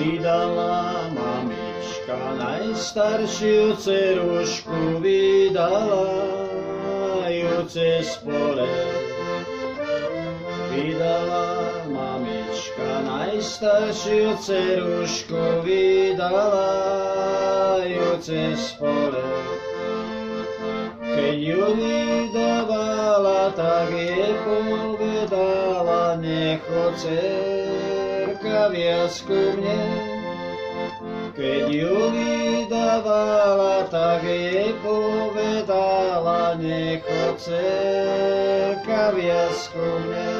Vydala mamička najstaršiu dcerušku, vydala ju cez pole. Vydala mamička najstaršiu dcerušku, vydala ju cez pole. Keď ju vydávala, tak jej povedala, nechod dcerka viac ku mne. Keď ju vydávala, tak jej povedala, nechod dcerka viac ku mne.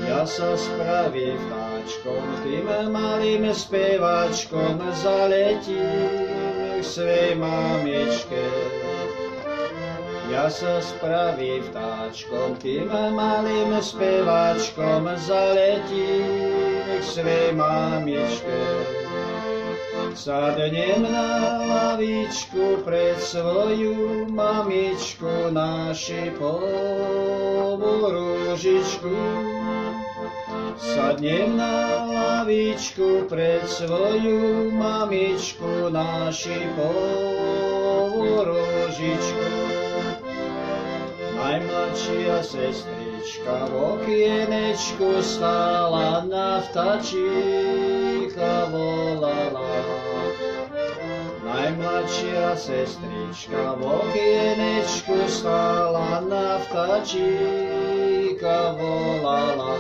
Ja sa spravím vtáčkom, tým malým speváčkom, zaletím k svej mamičke. Ja sa spravím vtáčkom, tým malým speváčkom, zaletím k svej mamičke. Sadnem na lavičku pred svoju mamičku, na šipovú rúžičku. Sadnem na lavičku pred svoju mamičku, na šipovú rúžičku. Najmladšia sestrička v okienečku stála, na vtáčika volala. Najmladšia sestrička v okienečku stála, na vtáčika volala.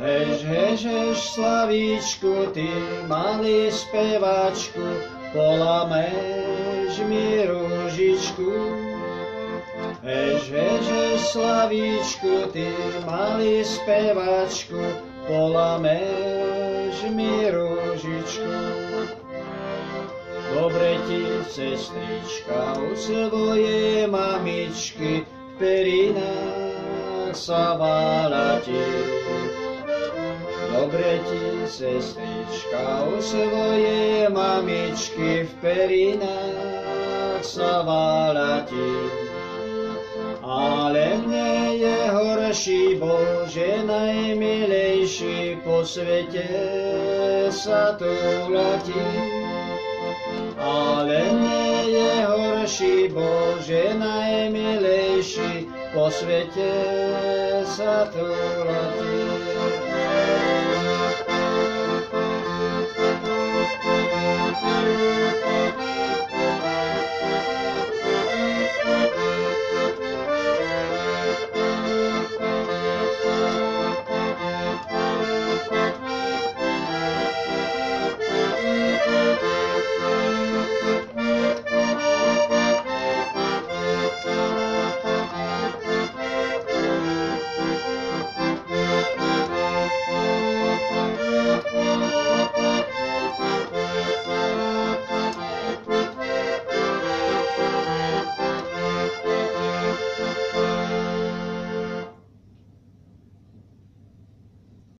Hež, hež, hež, Slavíčku, ty malý speváčku, polameš mi rúžičku. Hež, hež, hež, Slavíčku, ty malý speváčku, polameš mi rúžičku. Dobre ti, sestrička, u svojej mamičky, v perinách sa váľati. Dobre ti, sestrička, u svojej mamičky, v perinách sa váľati. Ale mne je horší, Bože, najmilejší, po svete sa túlati. Ale mne je horší, Bože, najmilejší, po svete sa túlati.